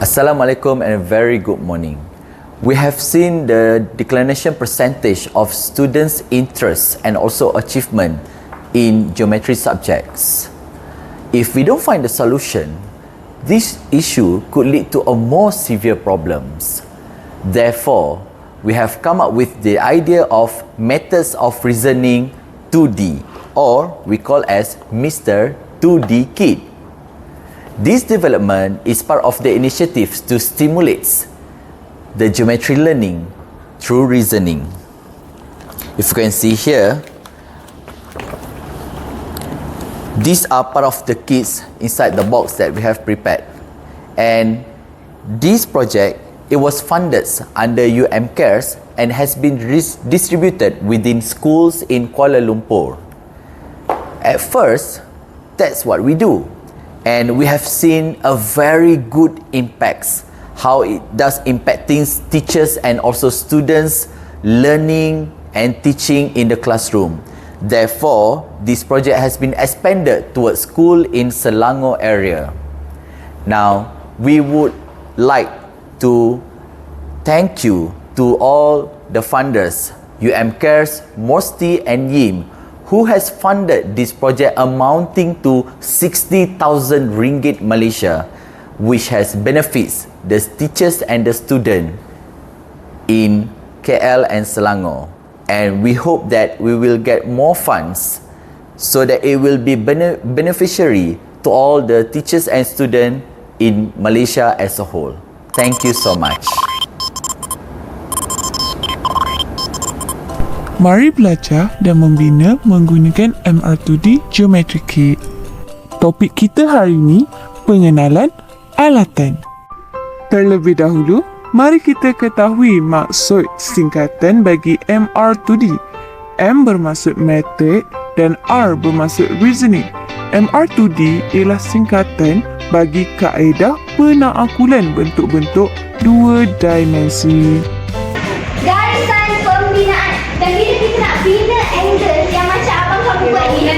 Assalamualaikum and a very good morning. We have seen the declination percentage of students' interest and also achievement in geometry subjects. If we don't find a solution, this issue could lead to a more severe problems. Therefore, we have come up with the idea of methods of reasoning 2D, or we call as Mr. 2D Kid. This development is part of the initiatives to stimulate the geometry learning through reasoning. If you can see here, these are part of the kits inside the box that we have prepared. And this project, it was funded under UM-CARES and has been distributed within schools in Kuala Lumpur. At first, that's what we do. And we have seen a very good impacts, how it does impacting teachers and also students learning and teaching in the classroom. Therefore, this project has been expanded towards school in Selangor area. Now, we would like to thank you to all the funders, UM-CARES, MOSTI and YIM, who has funded this project amounting to 60,000 ringgit Malaysia, which has benefits the teachers and the student in KL and Selangor. And we hope that we will get more funds so that it will be beneficiary to all the teachers and students in Malaysia as a whole. Thank you so much. Mari belajar dan membina menggunakan MR-2D Geometry Kit. Topik kita hari ini, pengenalan alatan. Terlebih dahulu, mari kita ketahui maksud singkatan bagi MR-2D. M bermaksud method dan R bermaksud reasoning. MR-2D ialah singkatan bagi kaedah penaklukan bentuk-bentuk dua dimensi. Garisan pembinaan. Dan bila kita nak bina angle yang macam abang kamu buat ni,